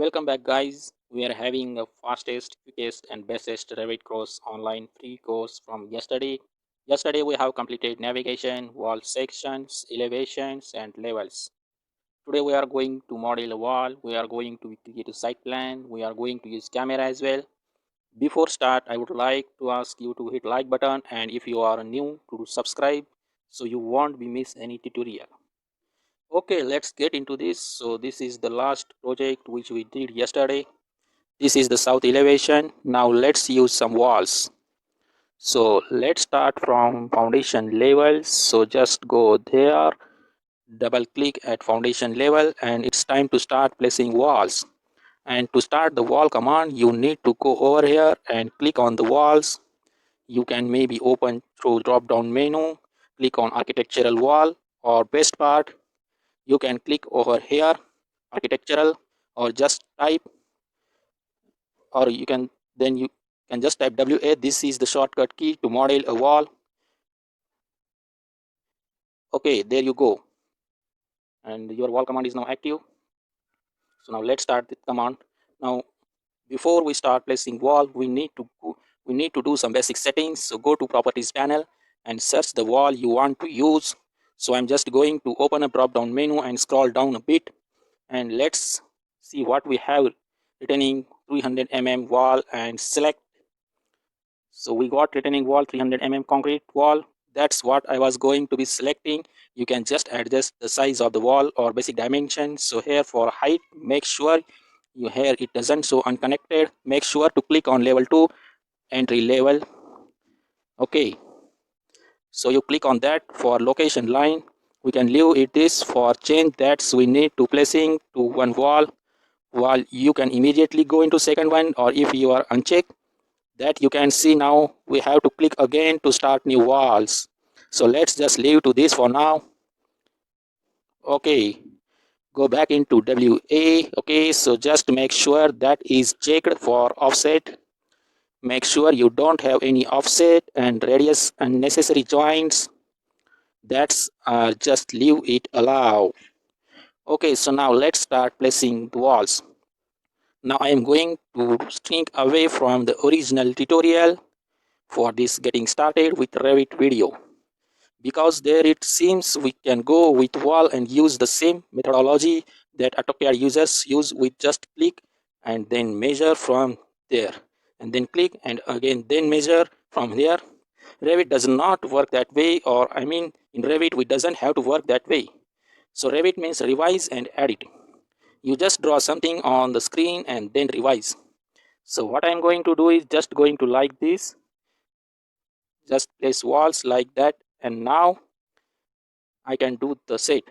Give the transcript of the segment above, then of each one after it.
Welcome back, guys. We are having the fastest, quickest and bestest Revit course online free course from yesterday. Yesterday we have completed navigation, wall sections, elevations and levels. Today we are going to model a wall. We are going to create a site plan. We are going to use camera as well. Before start, I would like to ask you to hit like button, and if you are new, to subscribe so you won't be miss any tutorial. Okay, let's get into this. So this is the last project which we did yesterday. This is the south elevation. Now let's use some walls. So let's start from foundation level. So just go there, double click at foundation level, and it's time to start placing walls. And to start the wall command, you need to go over here and click on the walls. You can maybe open through drop down menu, click on architectural wall, or best part, you can click over here architectural, or just type, or you can just type WA. This is the shortcut key to model a wall. Okay, there you go, and your wall command is now active. So now let's start the command. Now before we start placing wall, we need to do some basic settings. So go to properties panel and search the wall you want to use. So I'm just going to open a drop down menu and scroll down a bit, and let's see what we have. Retaining 300 mm wall and select. So we got retaining wall 300 mm concrete wall. That's what I was going to be selecting. You can just adjust the size of the wall or basic dimensions. So here for height, make sure here it doesn't show unconnected. Make sure to click on level 2 entry level. Okay, so you click on that. For location line, we can leave it this. For change that, we need to placing to one wall. While you can immediately go into second one, or if you are unchecked, that you can see now we have to click again to start new walls. So let's just leave to this for now. Okay, go back into WA. Okay, so just make sure that is checked for offset. Make sure you don't have any offset and radius unnecessary joints. That's just leave it allow. Okay, so now let's start placing the walls. Now I am going to shrink away from the original tutorial for this getting started with Revit video, because there it seems we can go with wall and use the same methodology that AutoCAD users use with just click and then measure from there, and then click and again then measure from there. Revit does not work that way, or I mean in Revit we doesn't have to work that way. So Revit means revise and edit. You just draw something on the screen and then revise. So what I'm going to do is just going to like this, just place walls like that, and now I can do the set.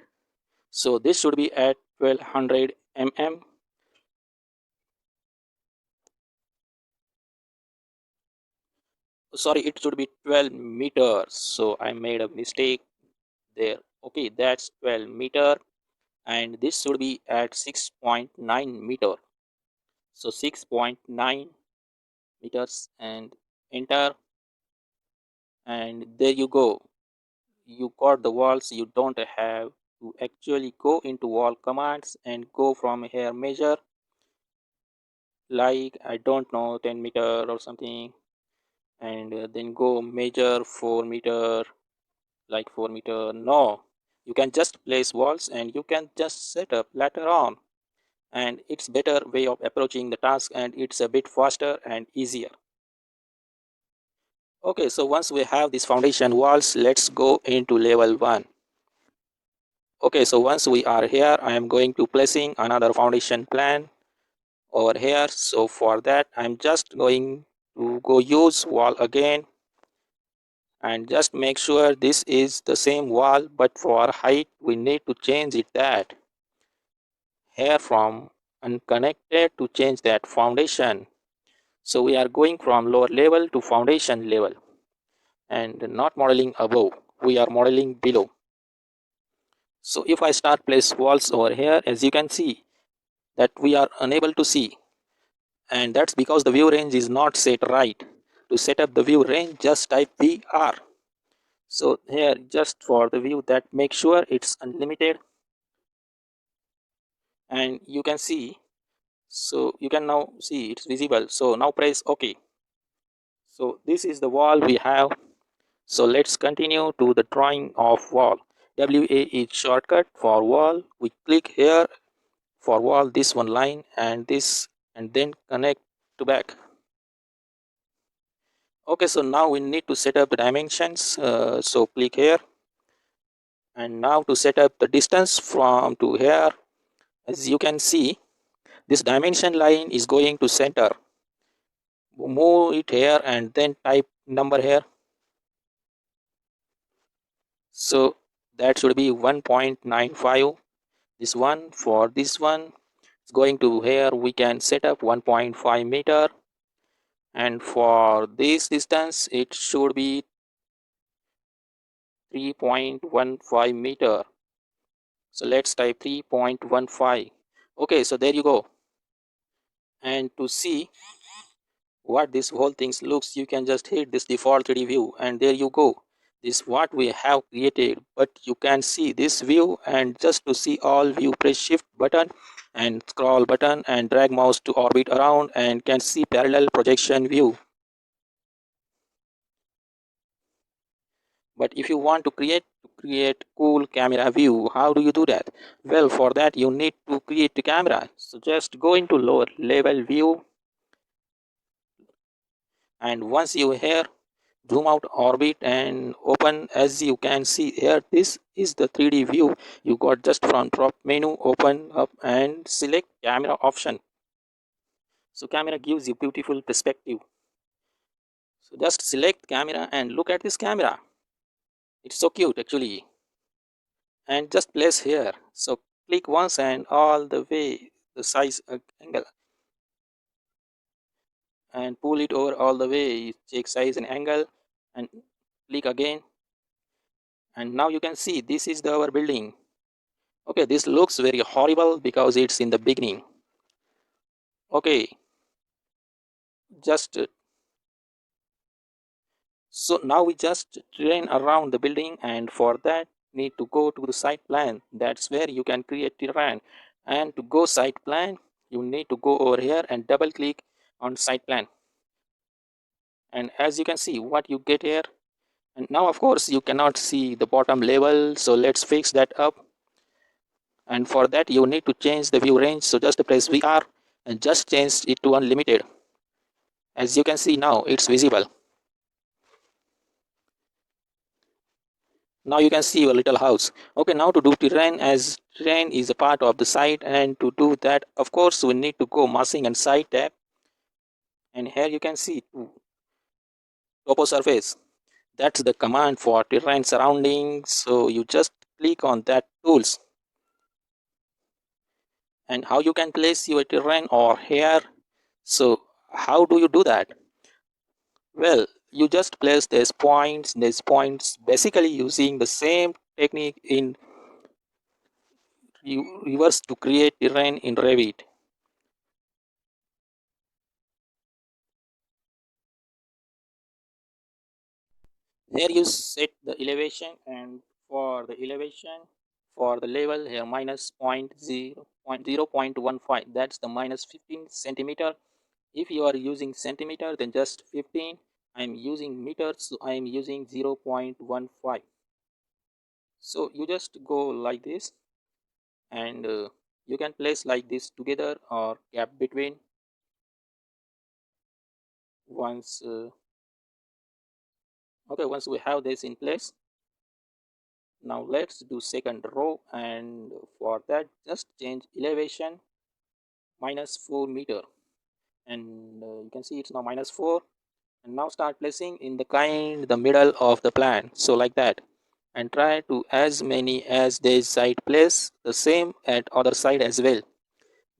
So this should be at 1200 mm. Sorry, it should be 12 meters. So I made a mistake there. Okay, that's 12 meter, and this should be at 6.9 meter. So 6.9 meters and enter, and there you go. You got the walls. You don't have to actually go into wall commands and go from here measure, like I don't know 10 meter or something, and then go measure 4 meter, like 4 meter. No, you can just place walls and you can just set up later on, and it's better way of approaching the task, and it's a bit faster and easier. Okay, so once we have these foundation walls, let's go into level 1. Okay, so once we are here, I am going to placing another foundation plan over here. So for that, I'm just going to go use wall again, and just make sure this is the same wall, but for height we need to change it that here from unconnected to change that foundation. So we are going from lower level to foundation level and not modeling above, we are modeling below. So if I start place walls over here, as you can see that we are unable to see, and that's because the view range is not set right. To set up the view range, just type VR. So here, just for the view, that make sure it's unlimited, and you can see So you can now see it's visible. So now press OK. So this is the wall we have. So let's continue to the drawing of wall. WA is shortcut for wall. We click here for wall, this one line and this, and then connect to back. Okay, so now we need to set up the dimensions. So click here, and now to set up the distance from to here, as you can see, this dimension line is going to center. Move it here and then type number here. So that should be 1.95. This one, for this one, it's going to here we can set up 1.5 meter, and for this distance it should be 3.15 meter. So let's type 3.15. Okay, so there you go. And to see what this whole things looks, you can just hit this default 3D view, and there you go. This is what we have created. But you can see this view, and just to see all view, press shift button and scroll button and drag mouse to orbit around, and can see parallel projection view. But if you want to create cool camera view, how do you do that? Well, for that you need to create the camera. So just go into lower level view, and once you here zoom out orbit and open, as you can see here, this is the 3D view you got just from drop menu. Open up and select camera option. So camera gives you beautiful perspective. So just select camera and look at this camera. It's so cute actually. And just place here. So click once and all the way the size angle, and pull it over all the way, check size and angle, and click again. And now you can see this is our building. Okay, this looks very horrible because it's in the beginning. Okay, just so now we just train around the building, and for that need to go to the site plan. That's where you can create terrain. And to go site plan, you need to go over here and double click on site plan. And as you can see what you get here, and now of course you cannot see the bottom level, so let's fix that up. And for that you need to change the view range, so just press VR and just change it to unlimited. As you can see now it's visible. Now you can see your little house. Okay, now to do terrain, as terrain is a part of the site, and to do that of course we need to go massing and site tab, and here you can see topo surface. That's the command for terrain surroundings. So you just click on that tools. And how you can place your terrain or here, so how do you do that? Well, you just place these points basically using the same technique in reverse to create terrain in Revit. There you set the elevation, and for the elevation, for the level here minus 0.15, that's the minus 15 centimeter. If you are using centimeter, then just 15. I'm using meters, so I'm using 0.15. So you just go like this, and you can place like this together or gap between. Once okay, once we have this in place, now let's do second row, and for that just change elevation minus 4 meter, and you can see it's now minus 4. And now start placing in the middle of the plan, so like that, and try to as many as this side place the same at other side as well.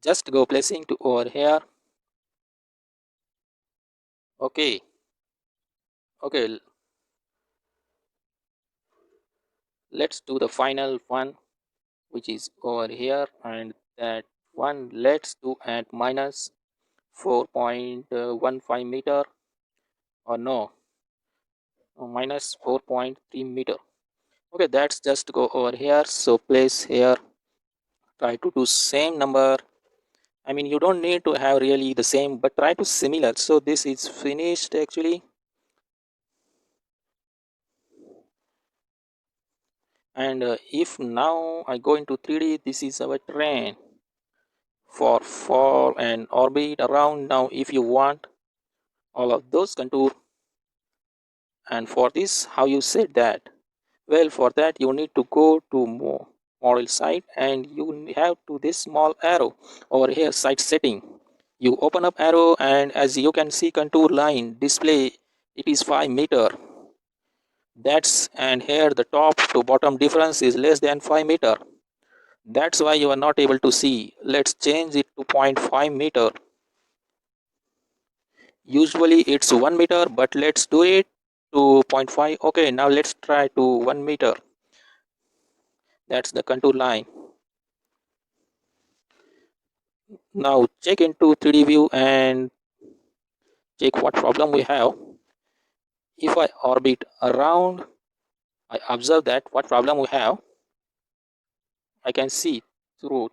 Just go placing to over here. Okay, okay, let's do the final one, which is over here, and that one let's do at minus 4.15 meter, or no, minus 4.3 meter. Okay, that's just go over here, so place here, try to do same number, I mean, you don't need to have really the same, but try to similar. So this is finished actually. And if now I go into 3D, this is our terrain for fall and orbit around. Now if you want all of those contour, and for this how you set that? Well, for that you need to go to model site, and you have to this small arrow over here, site setting. You open up arrow, and as you can see contour line display, it is 5 meter. That's, and here the top to bottom difference is less than 5 meter. That's why you are not able to see. Let's change it to zero point 0.5 meter. Usually it's 1 meter, but let's do it to zero point 0.5. Okay, now let's try to 1 meter. That's the contour line. Now check into 3D view and check what problem we have. If I orbit around, I observe that what problem we have. I can see through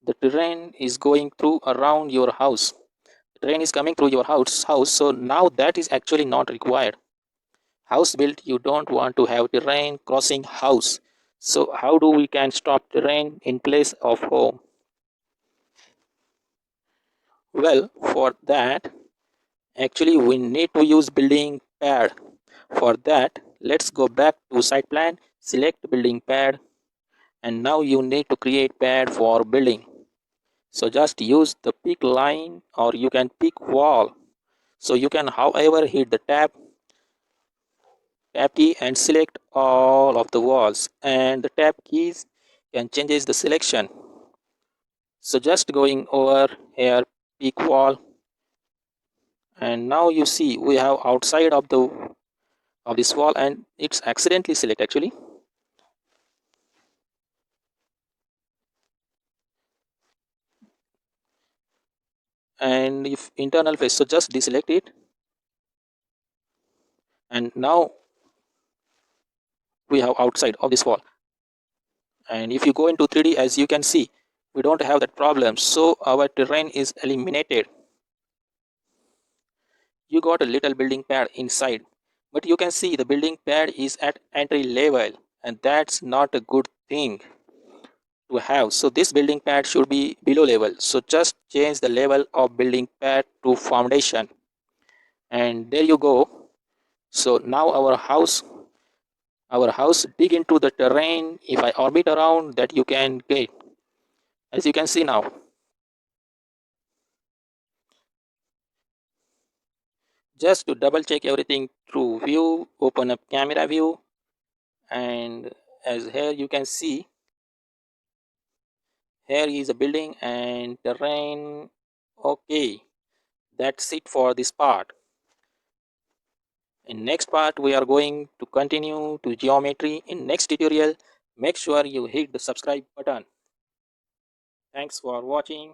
the terrain is going through around your house. The terrain is coming through your house. So now that is actually not required. House built, you don't want to have terrain crossing house. So how do we can stop terrain in place of home? Well, for that, actually we need to use building pad. For that, let's go back to site plan, select building pad, and now you need to create pad for building. So just use the pick line, or you can pick wall. So you can however hit the tab key and select all of the walls, and the tab keys can changes the selection. So just going over here, pick wall, and now you see we have outside of this wall, and it's accidentally select actually. And if internal face, so just deselect it, and now we have outside of this wall. And if you go into 3D, as you can see, we don't have that problem, so our terrain is eliminated. You got a little building pad inside, but you can see the building pad is at entry level, and that's not a good thing to have. So this building pad should be below level, so just change the level of building pad to foundation, and there you go. So now our house dig into the terrain. If I orbit around, that you can get, as you can see now. Just to double check everything through view, open up camera view, and as here you can see, here is a building and terrain. Okay, that's it for this part. In next part we are going to continue to geometry. In next tutorial, make sure you hit the subscribe button. Thanks for watching.